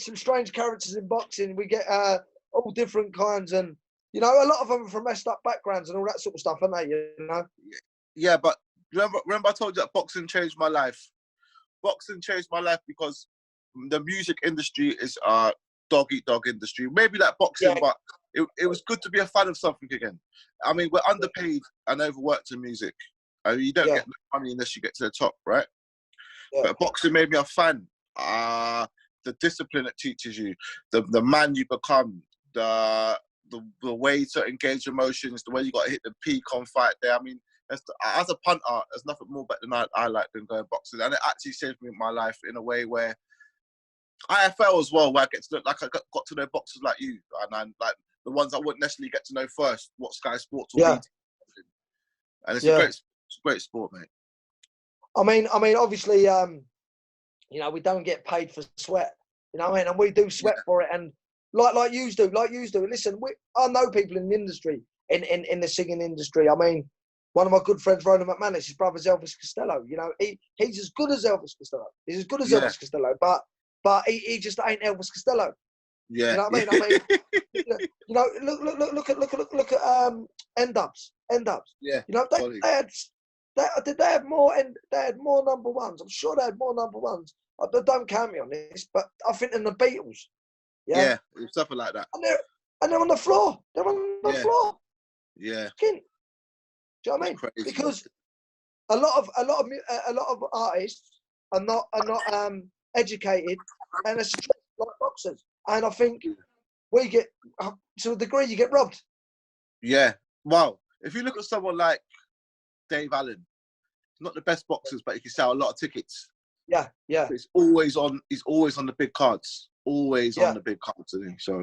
some strange characters in boxing. We get all different kinds, and you know, a lot of them are from messed up backgrounds and all that sort of stuff, aren't they? You know. Yeah, but remember I told you that boxing changed my life. Boxing changed my life because the music industry is dog eat dog industry. Maybe like boxing, but it was good to be a fan of something again. I mean, we're underpaid and overworked in music. I mean, you don't get money unless you get to the top, right? Yeah. But boxing made me a fan. The discipline it teaches you, the man you become, the way to engage emotions, the way you got to hit the peak on fight day. I mean, as a punter, there's nothing more better than I like than going boxing, and it actually saved me in my life in a way where IFL as well, where I get to look like I got to know boxers like you, and like the ones I wouldn't necessarily get to know first. What Sky Sports or BT, and it's a great sport, mate. I mean, obviously, you know, we don't get paid for sweat, you know what I mean? And we do sweat for it, and like you do. Listen, I know people in the industry, in the singing industry. I mean, one of my good friends, Ronan McManus, his brother's Elvis Costello. You know, he's as good as Elvis Costello. He's as good as Elvis Costello, but he just ain't Elvis Costello. Yeah. You know what I mean? You know, look at N-Dubs. Yeah. You know, they had more number ones. I'm sure they had more number ones. Don't count me on this, but I think in the Beatles. Yeah, something like that. And they're on the floor. They're on the floor. Yeah. Do you know what I mean? Crazy. Because a lot of artists are not educated, and it's like boxers. And I think we get, to a degree, you get robbed. Yeah. Wow. If you look at someone like Dave Allen, not the best boxers, but he can sell a lot of tickets. Yeah. He's always on the big cards. Always on the big cards, isn't he? So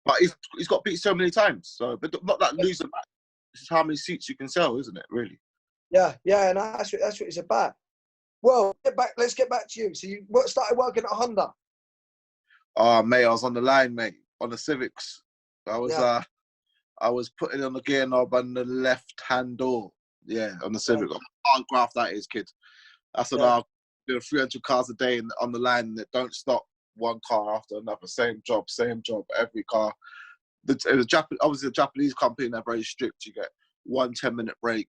but he's got beat so many times. So, but not that losing match. This is how many seats you can sell, isn't it? Really? Yeah, and that's what it's about. Well, let's get back to you. So you started working at Honda. Oh, mate, I was on the line, mate, on the Civics. I was putting on the gear knob on the left-hand door. Yeah, on the Civic. Hard graft that is, kid. That's what I'll do 300 cars a day on the line that don't stop. One car after another, same job, every car. Obviously, the Japanese company, they're very strict. You get 1 10-minute break,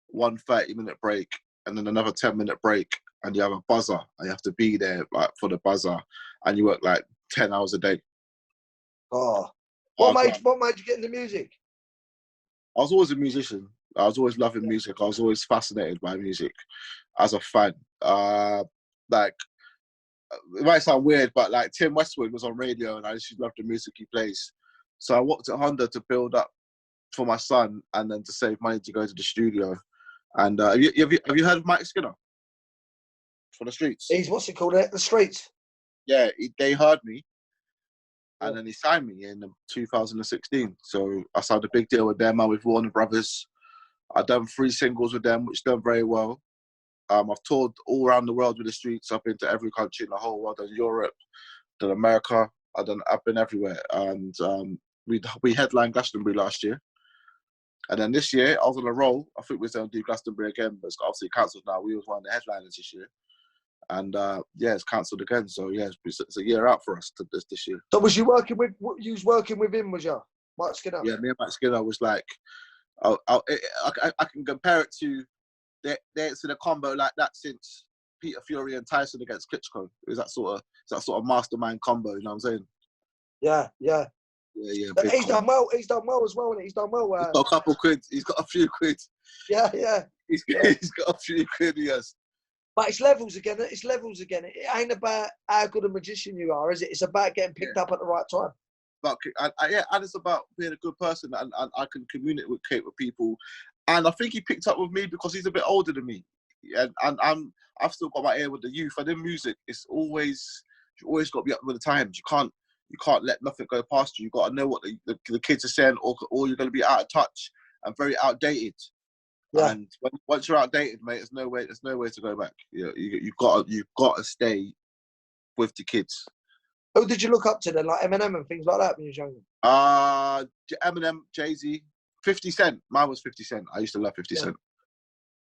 1 30-minute break, and then another 10-minute break, and you have a buzzer, and you have to be there like for the buzzer, and you work like 10 hours a day. Oh, what made you get into music? I was always a musician. I was always loving music. I was always fascinated by music as a fan. Like, it might sound weird, but like Tim Westwood was on radio and I just loved the music he plays. So I worked at Honda to build up for my son and then to save money to go to the studio. And have you heard of Mike Skinner from the Streets? He's what's it called? The Streets. Yeah, they heard me and then he signed me in 2016. So I signed a big deal with them. I'm with Warner Brothers. I've done 3 singles with them, which done very well. I've toured all around the world with the Streets. I've been to every country in the whole world. I've done Europe, done America. I've been everywhere. And we headlined Glastonbury last year. And then this year, I was on a roll. I think we're going to do Glastonbury again, but it's obviously cancelled now. We was one of the headliners this year. And it's cancelled again. So it's a year out for us this year. So was you working with him, was you? Mike Skinner? Yeah, me and Mike Skinner was like, I can compare it to, it's in a combo like that since Peter Fury and Tyson against Klitschko. It was that sort of mastermind combo, you know what I'm saying? Yeah. He's done well as well, and he's done well. He's got a couple quid. He's got a few quid. Yeah. He's got a few quid, yes. But it's levels again. It ain't about how good a magician you are, is it? It's about getting picked up at the right time. And it's about being a good person, and I can communicate with people. And I think he picked up with me because he's a bit older than me, and I've still got my ear with the youth. And in music, you always got to be up with the times. You can't let nothing go past you. You got to know what the kids are saying, or you're going to be out of touch and very outdated. Yeah. And once you're outdated, mate, there's no way to go back. You've got to stay with the kids. Who did you look up to then, like Eminem and things like that when you were younger? Eminem, Jay-Z, 50 Cent. Mine was 50 Cent. I used to love 50 Cent.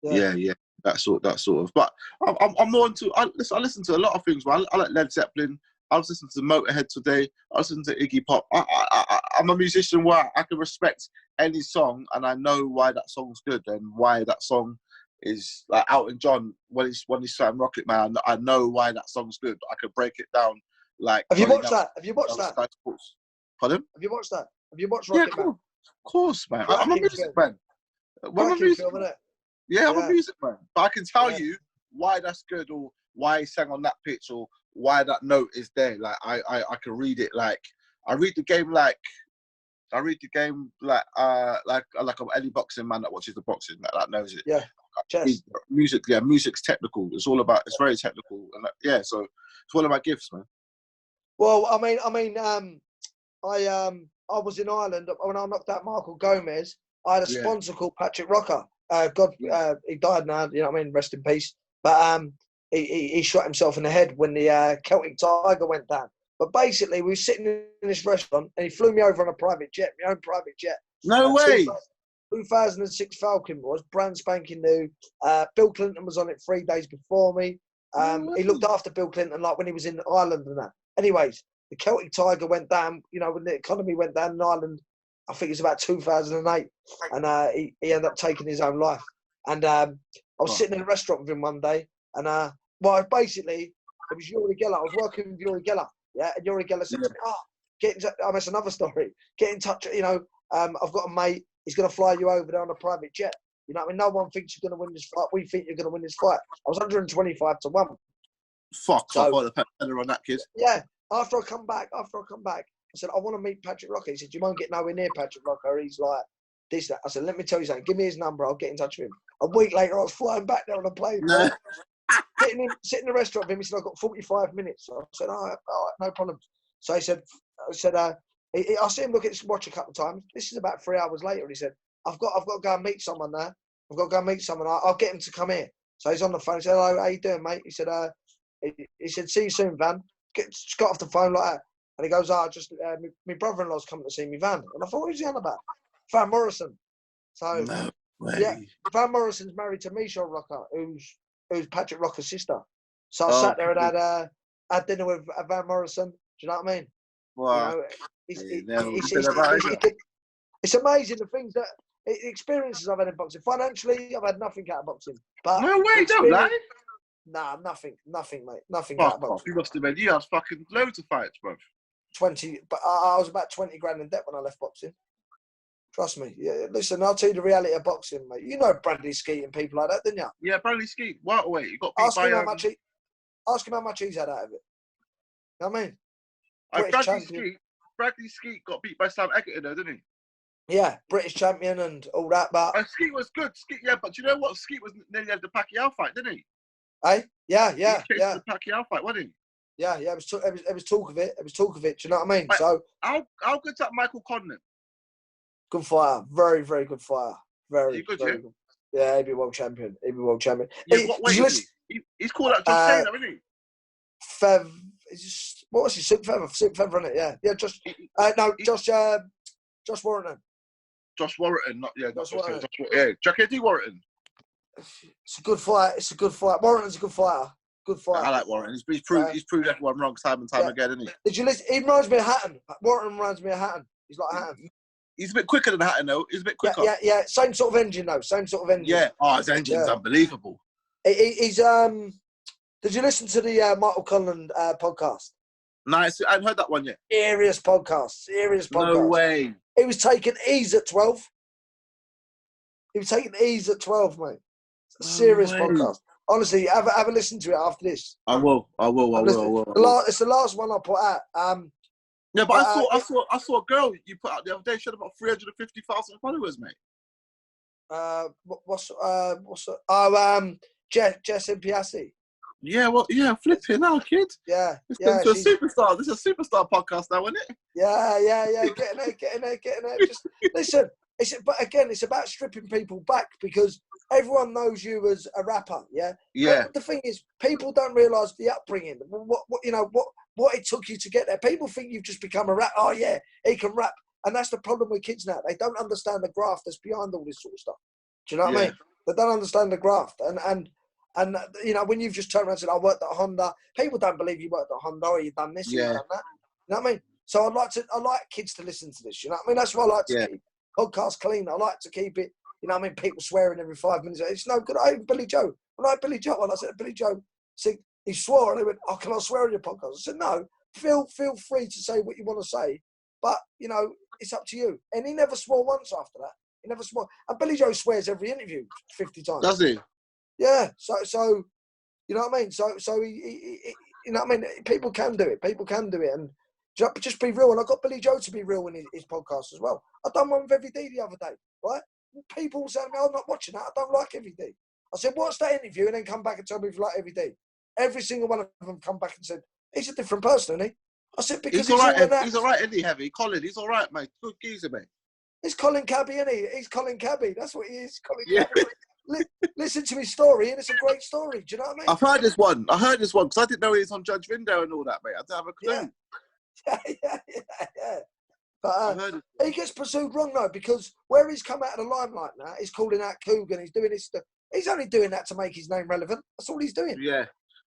Yeah. That sort of. But I'm more into. I listen to a lot of things. Man. I like Led Zeppelin. I was listening to Motorhead today. I was listening to Iggy Pop. I'm a musician where I can respect any song, and I know why that song's good and why that song is like Elton John when he's sang Rocket Man. I know why that song's good. I could break it down like. Have you watched that? Have you watched that? Pardon? Have you watched that? Have you watched Yeah, Rocket Man? of course, man. I'm a music man. I'm a music man. Yeah, I'm a music man. But I can tell you why that's good, or why he sang on that pitch, or why that note is there. Like I can read it. Like I read the game like any boxing man that watches the boxing that knows it. Yeah. Chess. Music's technical. It's very technical, and so it's all about gifts, man. Well, I was in Ireland when I knocked out Michael Gomez. I had a sponsor called Patrick Rocker. He died now. You know what I mean? Rest in peace. But he shot himself in the head when the Celtic Tiger went down. But basically, we were sitting in this restaurant, and he flew me over on a private jet, my own private jet. No way. 2006 Falcon was brand spanking new. Bill Clinton was on it 3 days before me. He looked after Bill Clinton like when he was in Ireland and that. Anyways, the Celtic Tiger went down. You know, when the economy went down in Ireland, I think it was about 2008, and he ended up taking his own life. And I was sitting in a restaurant with him one day, and basically it was Yuri Geller. I was working with Yuri Geller, and Yuri Geller said to me, that's another story. Get in touch. You know, I've got a mate. He's going to fly you over there on a private jet. You know what I mean? No one thinks you're going to win this fight. We think you're going to win this fight. I was 125-1. Fuck off, the penner on that, kid. Yeah. After I come back, I said, I want to meet Patrick Rocker. He said, you won't get nowhere near Patrick Rocker. He's like, this, that. I said, let me tell you something. Give me his number. I'll get in touch with him. A week later, I was flying back there on a plane. No. Sitting in the restaurant with him. He said, I've got 45 minutes. So I said, all right, no problem. So I said, I see him look at his watch a couple of times. This is about 3 hours later. And he said, I've got to go and meet someone there. I've got to go and meet someone. I'll get him to come here. So he's on the phone. He said, hello, how you doing, mate? He said, see you soon, Van. Just got off the phone like that. And he goes, my brother-in-law's coming to see me, Van. And I thought, who's he on about? Van Morrison. So, Van Morrison's married to Michelle Rocker, who's Patrick Rocker's sister. So I sat there and had dinner with Van Morrison. Do you know what I mean? Wow. You know, it's amazing the things that experiences I've had in boxing. Financially, I've had nothing out of boxing. But no way, don't lie. Nah, nothing, mate. Nothing out of boxing. You must have been. You had fucking loads of fights, bro. 20, but I was about 20 grand in debt when I left boxing. Trust me. Yeah, listen, I'll tell you the reality of boxing, mate. You know Bradley Skeet and people like that, didn't you? Yeah, Bradley Skeet. Welterweight. You got beat ask him how much he's had out of it. You know what I mean? Bradley Skeet got beat by Sam Egerton, though, didn't he? Yeah, British champion and all that. But Skeet was good. But you know what? Skeet was nearly had the Pacquiao fight, didn't he? Hey, yeah. He chased the Pacquiao fight, wasn't he? Yeah. It was talk of it. It was talk of it. Do you know what I mean? Like, so how good's that Michael Conlon? Good fighter. Very, very good fighter. Very good. Yeah, he'd be world champion. Yeah, what weight is he? He's called out Josh Taylor, isn't he? Fev. What was he? Super Fev, isn't it? Yeah. Josh Warrington. Josh Warrington, not Josh Warrington. Jackie D. Warrington. It's a good fight. Warrington's a good fighter. I like Warrington. He's proved everyone wrong time and time again, isn't he? Did you listen? He reminds me of Hatton. Warrington reminds me of Hatton. He's like Hatton. He's a bit quicker than Hatton, though. He's a bit quicker. Yeah. Same sort of engine, though. Yeah. Oh, his engine's unbelievable. He's Did you listen to the Michael Conlon podcast? Nice. I haven't heard that one yet. Serious podcast. No way. He was taking E's at 12. Mate. It's a serious podcast. Honestly, have a listen to it after this. I will. It's the last one I put out. Yeah, but I saw a girl you put out the other day. She had about 350,000 followers, mate. Jess and Piassi. Yeah, well, yeah, flipping now, kid. Yeah, she's a superstar. This is a superstar podcast now, isn't it? Yeah. Getting there. Just listen. But again, it's about stripping people back because everyone knows you as a rapper. Yeah. But the thing is, people don't realise the upbringing. What it took you to get there. People think you've just become a rapper. Oh yeah, he can rap, and that's the problem with kids now. They don't understand the graft that's behind all this sort of stuff. Do you know what I mean? They don't understand the graft, and And, you know, when you've just turned around and said, I worked at Honda, people don't believe you worked at Honda or you've done this or you've done that. You know what I mean? So I like kids to listen to this, you know what I mean? That's why I like to keep podcasts clean. I like to keep it, you know what I mean? People swearing every 5 minutes. It's no good. Billy Joe. When I said, Billy Joe, he swore, and they went, oh, can I swear on your podcast? I said, no, feel free to say what you want to say, but, you know, it's up to you. And he never swore once after that. He never swore. And Billy Joe swears every interview 50 times. Does he? Yeah. So you know what I mean? So he you know what I mean? People can do it. People can do it. And just be real. And I got Billy Joe to be real in his podcast as well. I done one with Heavy D the other day, right? People saying to me, I'm not watching that. I don't like Heavy D. I said, watch that interview and then come back and tell me if you like Heavy D. Every single one of them come back and said, he's a different person, isn't he? I said, because he's all right. He's all right, isn't he, Heavy? Colin, he's all right, mate. Good geezer, mate. He's Colin Cabby, isn't he? He's Colin Cabby. That's what he is, Colin Yeah. Cabby. Listen to his story, and it's a great story. Do you know what I mean? I've heard this one. Because I didn't know he was on Judge Rindo and all that, mate. I didn't have a clue. Yeah. But he gets pursued wrong, though, because where he's come out of the limelight now, he's calling out Coogan, he's doing his stuff. He's only doing that to make his name relevant. That's all he's doing. Yeah.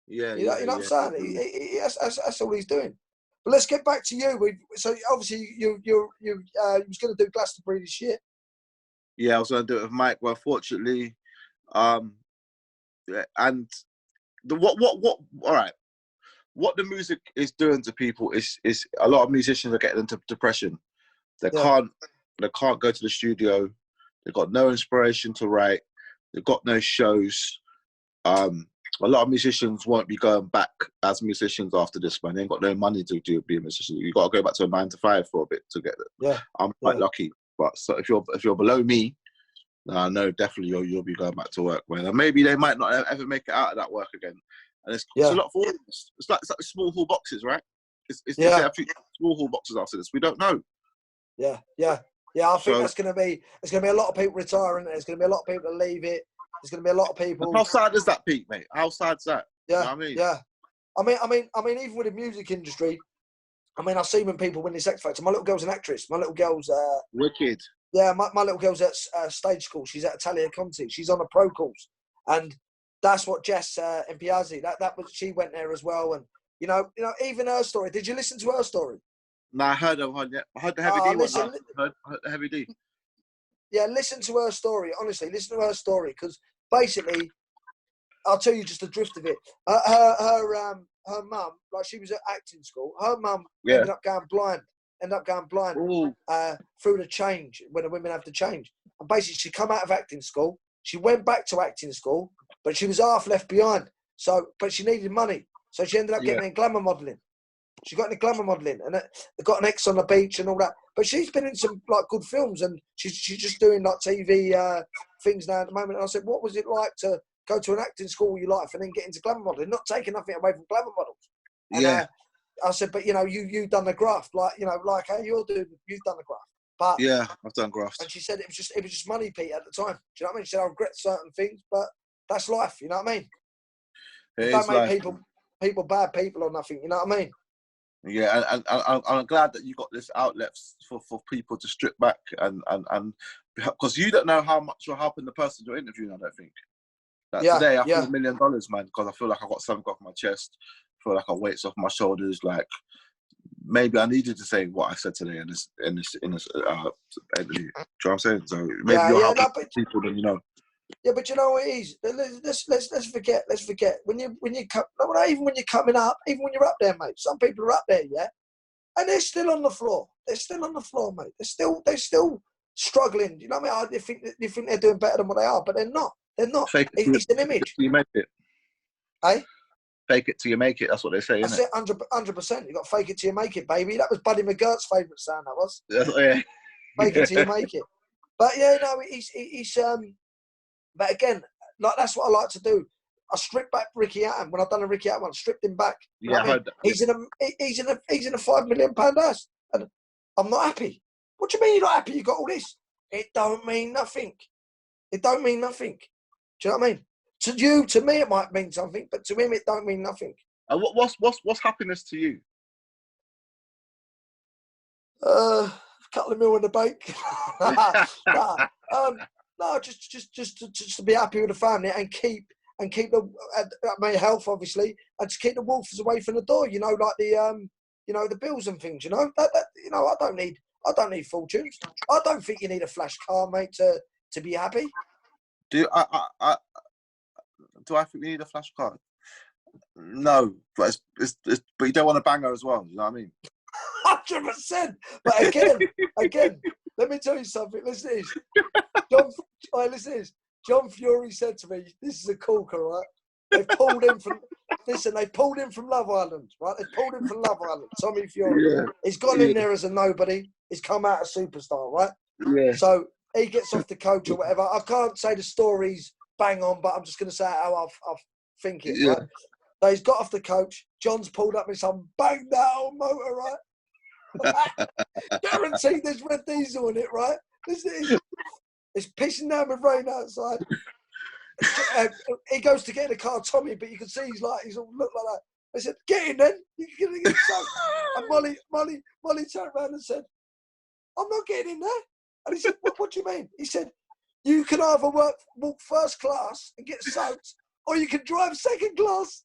You know what I'm saying? That's all he's doing. But let's get back to you. So obviously you was going to do Glastonbury this year. Yeah, I was going to do it with Mike. Well, fortunately, and all right. What the music is doing to people is a lot of musicians are getting into depression. They can't go to the studio. They've got no inspiration to write. They've got no shows. A lot of musicians won't be going back as musicians after this, man. They ain't got no money to be a musician. You got to go back to a 9 to 5 for a bit to get it. Yeah, I'm quite lucky. But so if you're below me, no, definitely you'll be going back to work, man. And maybe they might not ever make it out of that work again. And it's a lot for us. It's like small hall boxes, right? It's a few small hall boxes after this. We don't know. Yeah. I think there's going to be a lot of people retiring. There's going to be a lot of people that leave it. There's going to be a lot of people. How sad is that, Pete, mate? How sad's that? Yeah, you know what I mean? Yeah. I mean, even with the music industry, I mean, I see when people win this X Factor. My little girl's an actress. My little girl's wicked. Yeah, my little girl's at stage school. She's at Italia Conti. She's on a pro course, and that's what Jess Impiazzi. That was, she went there as well. And you know, even her story. Did you listen to her story? No, I heard of her. Yeah. I heard the Heavy D one. I heard the Heavy D. Yeah, listen to her story. Honestly, listen to her story, because basically, I'll tell you just the drift of it. Her mum, like, she was at acting school. Her mum ended up going blind. Through the change, when the women have to change. And basically, she come out of acting school. She went back to acting school, but she was half left behind. So, but she needed money, so she ended up getting in glamour modelling. She got into glamour modelling, and they got an ex on the beach and all that. But she's been in some like good films, and she's just doing like TV things now at the moment. And I said, what was it like to go to an acting school all your life and then get into glamour modelling? Not taking nothing away from glamour models. And, I said, but you know, you've done the graft, like, you know, like how you're doing. You've done the graft. But yeah, I've done graft. And she said it was just money, Pete, at the time. Do you know what I mean? She said, I regret certain things, but that's life. You know what I mean? Don't make people bad people or nothing. You know what I mean? Yeah, and I'm glad that you got this outlet for people to strip back and because you don't know how much you're helping the person you're interviewing. I don't think. Like today, I feel $1 million, man, because I feel like I got something off my chest. I feel like a weight's off my shoulders. Like maybe I needed to say what I said today in this interview. Do you know what I'm saying? So maybe you're helping people, then you know. Yeah, but you know what it is? Let's forget. When you come, even when you're coming up, even when you're up there, mate. Some people are up there, yeah, and they're still on the floor. They're still on the floor, mate. They're still struggling. You know what I mean? They think they're doing better than what they are, but they're not. They're not. It's an image. You make it. Hey? Fake it till you make it. That's what they say, isn't it? 100%. You got to fake it till you make it, baby. That was Buddy McGirt's favourite sound. That was. Yeah. Fake it till you make it. But yeah, no, he's But again, like, that's what I like to do. I stripped back Ricky Hatton when I done a Ricky Hatton one. Stripped him back. Yeah, I heard that. He's in a £5 million house, and I'm not happy. What do you mean you're not happy? You got all this. It don't mean nothing. It don't mean nothing. Do you know what I mean? To me, it might mean something, but to him, it don't mean nothing. What's happiness to you? A couple of mil in the bank. No, just to be happy with the family and keep and keep the my health, obviously, and to keep the wolves away from the door. You know, like the the bills and things. You know, I don't need fortunes. I don't think you need a flash car, mate, to be happy. Do I think you need a flash card? No, but but you don't want a banger as well. You know what I mean? 100%. But again, let me tell you something. Listen to this. John Fury said to me, "This is a corker, right? They've pulled him from. Listen, they pulled him from Love Island, right? They pulled him from Love Island. Tommy Fury. Yeah. He's gone in there as a nobody. He's come out a superstar, right? Yeah. So he gets off the coach or whatever. I can't say the story's bang on, but I'm just going to say how I think it. Yeah. Right? So he's got off the coach. John's pulled up in some banged out motor, right? Guaranteed there's red diesel in it, right? It's pissing down with rain outside. He goes to get in the car, Tommy, but you can see he's all look like that. I said, "Get in then. You're going to get some." And Molly turned around and said, "I'm not getting in there." And he said, what do you mean? He said, "You can either walk first class and get soaked, or you can drive second class."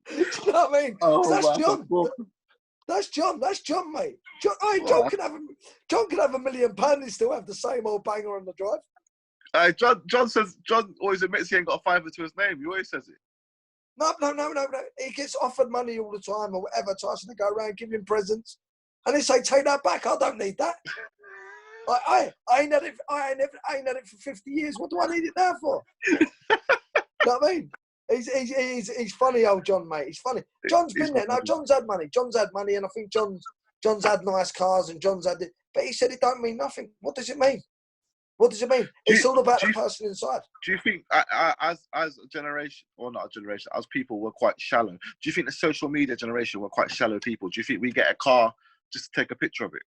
Do you know what I mean? Oh, that's John. That's John, mate. John could have £1 million and still have the same old banger on the drive. John always admits he ain't got a fiver to his name. He always says it. No. He gets offered money all the time or whatever. Tyson to go around, give him presents, and they say, "Take that back. I don't need that. I ain't had it for 50 years. What do I need it now for?" You know what I mean? He's funny, old John, mate. He's funny. John's been there. Now, John's had money. And I think John's had nice cars and John's had it. But he said it don't mean nothing. What does it mean? It's all about the person inside. Do you think, as a generation, or not a generation, as people, we're quite shallow? Do you think the social media generation were quite shallow people? Do you think we get a car just to take a picture of it?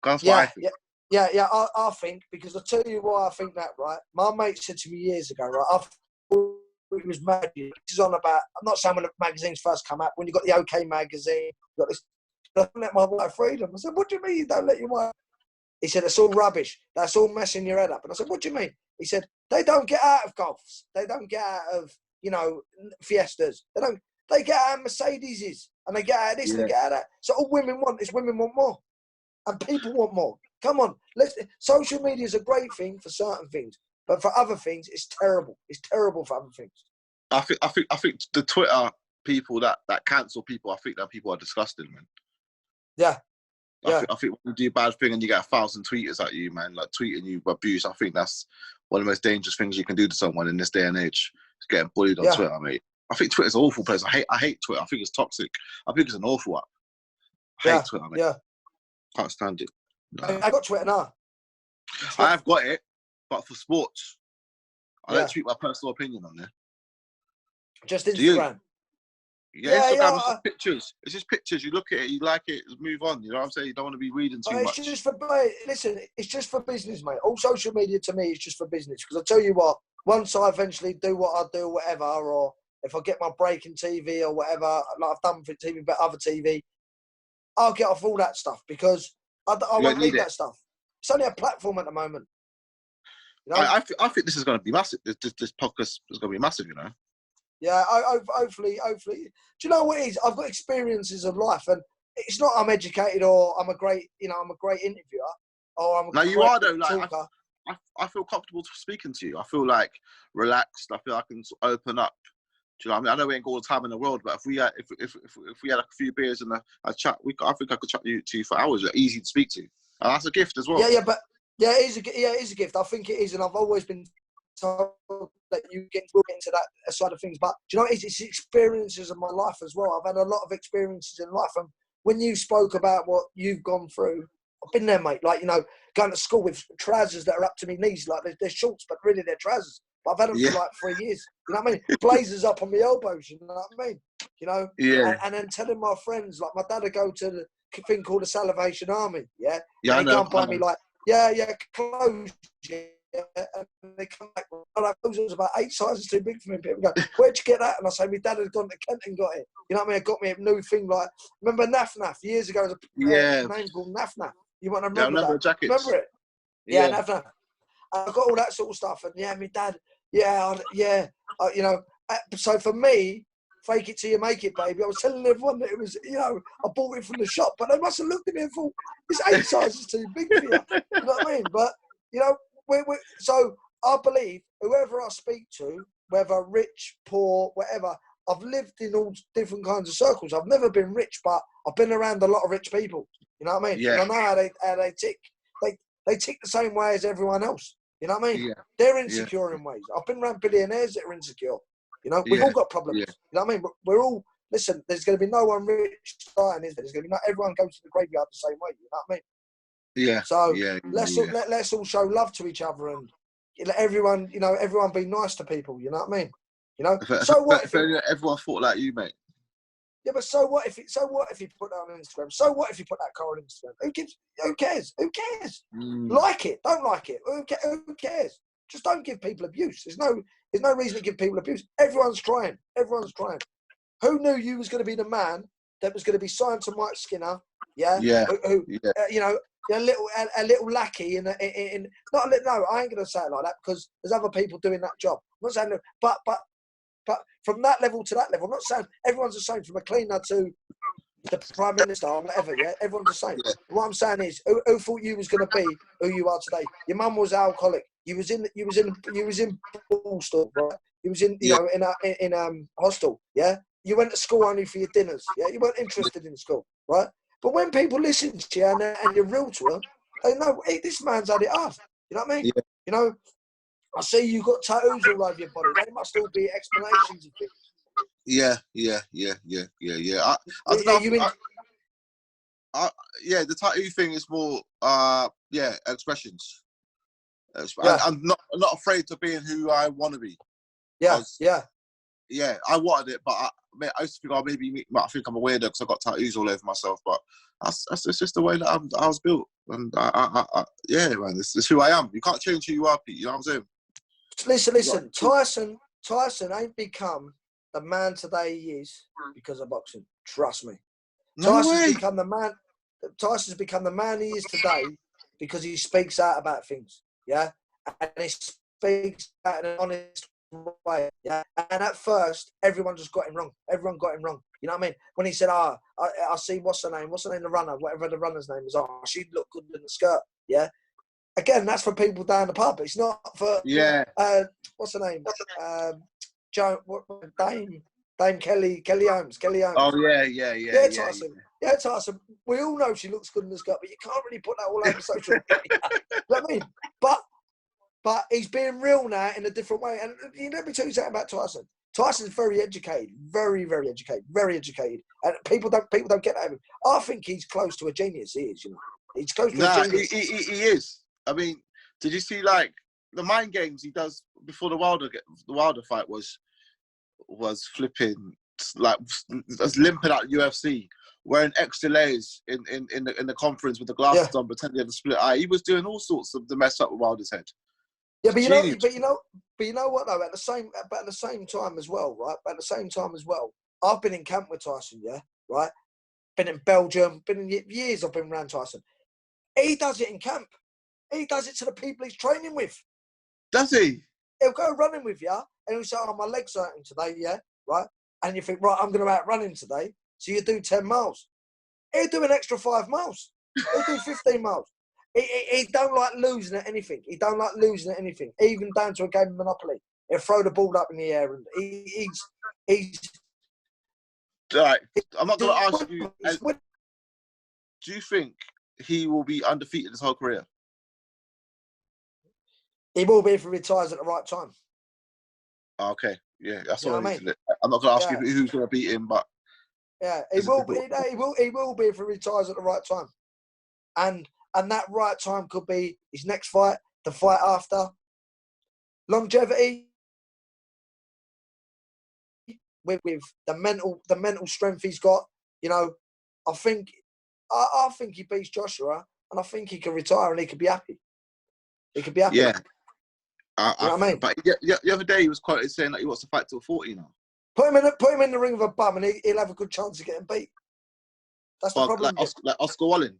That's what I think. Yeah. I think, because I'll tell you why I think that, right? My mate said to me years ago, right? It was magic. This is on about, I'm not saying when the magazines first come out, when you got the OK magazine, you got this, don't let my wife freedom. I said, "What do you mean you don't let your wife?" He said, "It's all rubbish. That's all messing your head up." And I said, "What do you mean?" He said, "They don't get out of Golfs. They don't get out of, Fiestas. They get out of Mercedeses. And they get out of this and they get out of that. So all women want is women want more. And people want more. Come on. Social media is a great thing for certain things. But for other things, it's terrible. It's terrible for other things. I think the Twitter people that cancel people, I think that people are disgusting, man. Yeah. I think when you do a bad thing and you get 1,000 tweeters at you, man, like tweeting you abuse, I think that's one of the most dangerous things you can do to someone in this day and age. Is getting bullied on Twitter, mate. I think Twitter's an awful place. I hate Twitter. I think it's toxic. I think it's an awful app. I hate Twitter, mate. Yeah. Can't stand it. No. I got Twitter now. I have got it. But for sports, I don't tweet my personal opinion on there. Just Instagram. Instagram is just pictures. It's just pictures. You look at it, you like it, move on. You know what I'm saying? You don't want to be reading too much. It's just for business, mate. All social media to me is just for business. Because I tell you what, once I eventually do what I do, whatever, or if I get my break in TV or whatever, like I've done for TV, but other TV, I'll get off all that stuff because I won't need that stuff. It's only a platform at the moment. I think this is going to be massive. This podcast is going to be massive, Yeah, hopefully. Do you know what it is? I've got experiences of life, and it's not I'm educated or I'm a great interviewer or I'm a great you are though. Talker. Like I feel comfortable speaking to you. I feel like relaxed. I feel I can open up. Do you know what I mean? I know we ain't got all the time in the world, but if we had a few beers and a chat, I think I could chat to you for hours. You're easy to speak to, and that's a gift as well. Yeah, it is a gift. I think it is, and I've always been told that we'll get into that side of things. But do you know, it's experiences of my life as well. I've had a lot of experiences in life, and when you spoke about what you've gone through, I've been there, mate. Like, going to school with trousers that are up to my knees, like they're shorts, but really they're trousers. But I've had them for like 3 years. You know what I mean? Blazers up on my elbows. You know what I mean? Yeah. And then telling my friends, like my dad would go to the thing called the Salvation Army. Yeah. Yeah, and I know. Come by me like. Clothes. And they come back. That clothes was about 8 sizes too big for me. People go, "Where'd you get that?" And I say, "My dad had gone to Kent and got it." You know what I mean? It got me a new thing. Like, remember Naf years ago? There was a name called Naf. You want to remember that? Jackets. Remember it? Yeah, Naf. I've got all that sort of stuff. And yeah, my dad, you know. So for me, fake it till you make it, baby. I was telling everyone that it was, you know, I bought it from the shop, but they must have looked at me and thought, this 8 sizes too big for you. You know what I mean? But, you know, so I believe whoever I speak to, whether rich, poor, whatever, I've lived in all different kinds of circles. I've never been rich, but I've been around a lot of rich people. You know what I mean? Yeah. And I know how they tick. They tick the same way as everyone else. You know what I mean? Yeah. They're insecure in ways. I've been around billionaires that are insecure. You know, we've Yeah. all got problems. Yeah. You know what I mean? But we're all, listen, there's going to be no one rich dying, is there? There's going to be not everyone goes to the graveyard the same way. You know what I mean? Yeah. So yeah. let's all show love to each other and let everyone, you know, everyone be nice to people. You know what I mean? You know. So what if everyone thought like you, mate? Yeah, but so what if you put that on Instagram? So what if you put that car on Instagram? Who cares? Who cares? Like it, don't like it. Who cares? Just don't give people abuse. There's no reason to give people abuse. Everyone's trying. Who knew you was going to be the man that was going to be signed to Mike Skinner? Yeah. Yeah. You know, a little lackey in not a little. No, I ain't going to say it like that because there's other people doing that job. I'm not saying that, but from that level to that level, I'm not saying everyone's the same. From a cleaner to the Prime Minister or whatever, yeah, everyone's the same. Yeah. What I'm saying is, who thought you was going to be who you are today? Your mum was alcoholic. You was in Ballstall, right? You was in, you know, in hostel, yeah. You went to school only for your dinners, yeah. You weren't interested in school, right? But when people listen to you and you're real to them, they know, hey, this man's had it hard. You know what I mean? Yeah. You know, I see you got tattoos all over your body. They must all be explanations of things. Yeah. The tattoo thing is more, expressions. I'm not afraid to being who I want to be. Yeah. I wanted it, but I used to think, I think I'm a weirdo because I got tattoos all over myself. But that's just the way that I was built, and man, this is who I am. You can't change who you are, Pete. You know what I'm saying? Listen. Tyson ain't become the man today he is because of boxing. Trust me. Tyson's become the man he is today because he speaks out about things. Yeah, and he speaks out in an honest way. Yeah, and at first everyone just got him wrong. Everyone got him wrong. You know what I mean? When he said, I see what's her name, the runner, whatever the runner's name is. Oh, she looked good in the skirt. Yeah. Again, that's for people down the pub. It's not for what's her name? Dame Kelly Holmes. Oh yeah. Tyson. Yeah, Tyson. We all know she looks good in the skirt, but you can't really put that all over social media. You know what I mean? But he's being real now in a different way. And let me tell you something about Tyson. Tyson's very educated, very, very educated, very educated. And people don't get that. I think he's close to a genius. He is, you know. He's close to a genius. He is. I mean, did you see like the mind games he does before the Wilder fight was flipping like limping out UFC, wearing extra layers in the conference with the glasses on, pretending he had a split eye. He was doing all sorts of the mess up with Wilder's head. Yeah, but you know what though? At the same time as well, right? At the same time as well, I've been in camp with Tyson, yeah, right? Been in Belgium, been in years. I've been around Tyson. He does it in camp. He does it to the people he's training with. Does he? He'll go running with you, and he'll say, "Oh, my legs hurting today, yeah, right?" And you think, "Right, I'm going to outrun him today." So you do 10 miles. He'll do an extra 5 miles. He'll do 15 miles. He don't like losing at anything. He don't like losing at anything, even down to a game of Monopoly. He'll throw the ball up in the air, and he's. Right. I'm not going to ask you. Do you think he will be undefeated his whole career? He will be if he retires at the right time. Okay. Yeah, that's all I need to know. I'm not going to ask you who's going to beat him, but yeah, he will be if he retires at the right time, and that right time could be his next fight, the fight after. Longevity with the mental strength he's got. You know, I think he beats Joshua, and I think he can retire and he could be happy. He could be happy. Yeah. You know what I mean? But the other day he was quoted saying that he wants to fight till 40 now. Put him in the ring with a bum, and he'll have a good chance of getting beat. That's the problem. Like Oscar Wallen.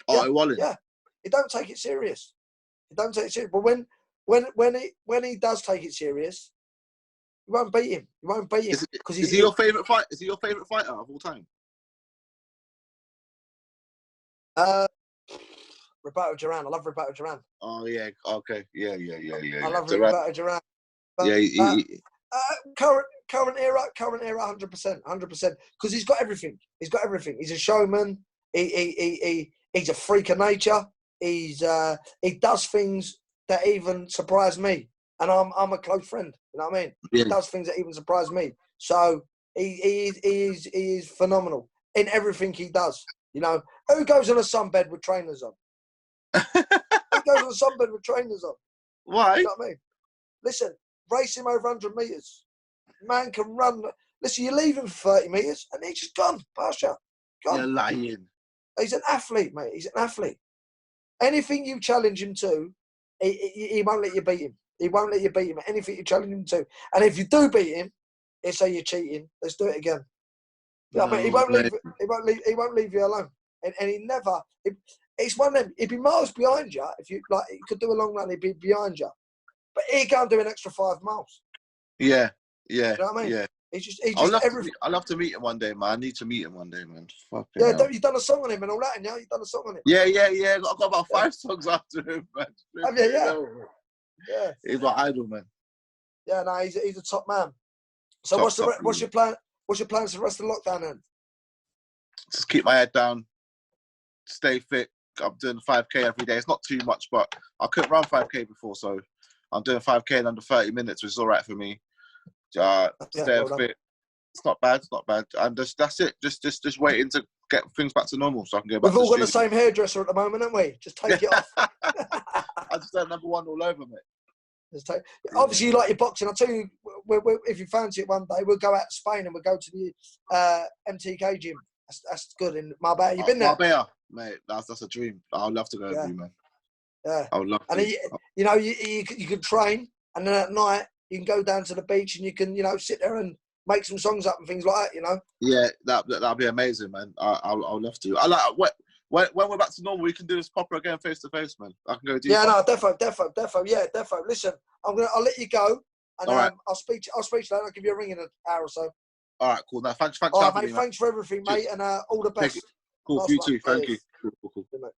Yeah, Wallen. yeah. He don't take it serious. He don't take it serious. But when he does take it serious, you won't beat him. You won't beat him because is he your favourite fight? Is he your favourite fighter of all time? Roberto Duran. I love Roberto Duran. Oh yeah. Okay. Yeah. I love Roberto Duran. But, yeah. Current era, 100%, because he's got everything. He's got everything. He's a showman. He's a freak of nature. He does things that even surprise me, and I'm a close friend. You know what I mean? Yeah. He does things that even surprise me. So he is phenomenal in everything he does. You know, who goes on a sunbed with trainers on? Who goes on a sunbed with trainers on? Why? You know what I mean? Listen, race him over 100 metres. Man can run. Listen, you leave him for 30 metres and he's just gone past you. Gone. You're lying. He's an athlete, mate. He's an athlete. Anything you challenge him to, he won't let you beat him. He won't let you beat him at anything you challenge him to. And if you do beat him, he'll say you're cheating. Let's do it again. Yeah, but he won't leave you alone. And he never. It's one of them. He'd be miles behind you if you like. He could do a long run. He'd be behind you, but he can't do an extra 5 miles. Yeah. You know what I mean? Yeah. He's just everything. I'd love to meet him one day, man. I need to meet him one day, man. Yeah, you've done a song on him and all that, and now you've done a song on him. Yeah. I've got about 5 songs after him, man. Have you? Yeah. He's my idol, man. Yeah, no, he's a top man. So what's your plan? What's your plans for the rest of the lockdown then? Just keep my head down, stay fit. I'm doing 5K every day. It's not too much, but I couldn't run 5K before, so I'm doing 5K in under 30 minutes, which is all right for me. Stay fit. It's not bad. And that's it. Just waiting to get things back to normal so I can go back to the We've all got the same hairdresser at the moment, haven't we? Just take it off. I just had number 1 all over, mate. Obviously, you like your boxing. I'll tell you, if you fancy it one day, we'll go out to Spain and we'll go to the MTK gym. That's good in Marbella. You've been there? Marbella, mate. That's a dream. I'd love to go with you, man. Yeah. I would love to. And you can train, and then at night you can go down to the beach and you can sit there and make some songs up and things like that. You know. Yeah, that'd be amazing, man. I'd love to. I like when we're back to normal, we can do this proper again, face to face, man. I can go do. Yeah, no, defo. Yeah, defo. Listen, I'll let you go, and right. I'll speak to you later. I'll give you a ring in an hour or so. All right, cool. Now, thanks all right, mate. Thanks for everything, mate, and all the best. Cool. Nice You one. too. Thank you. Cool. Good, mate.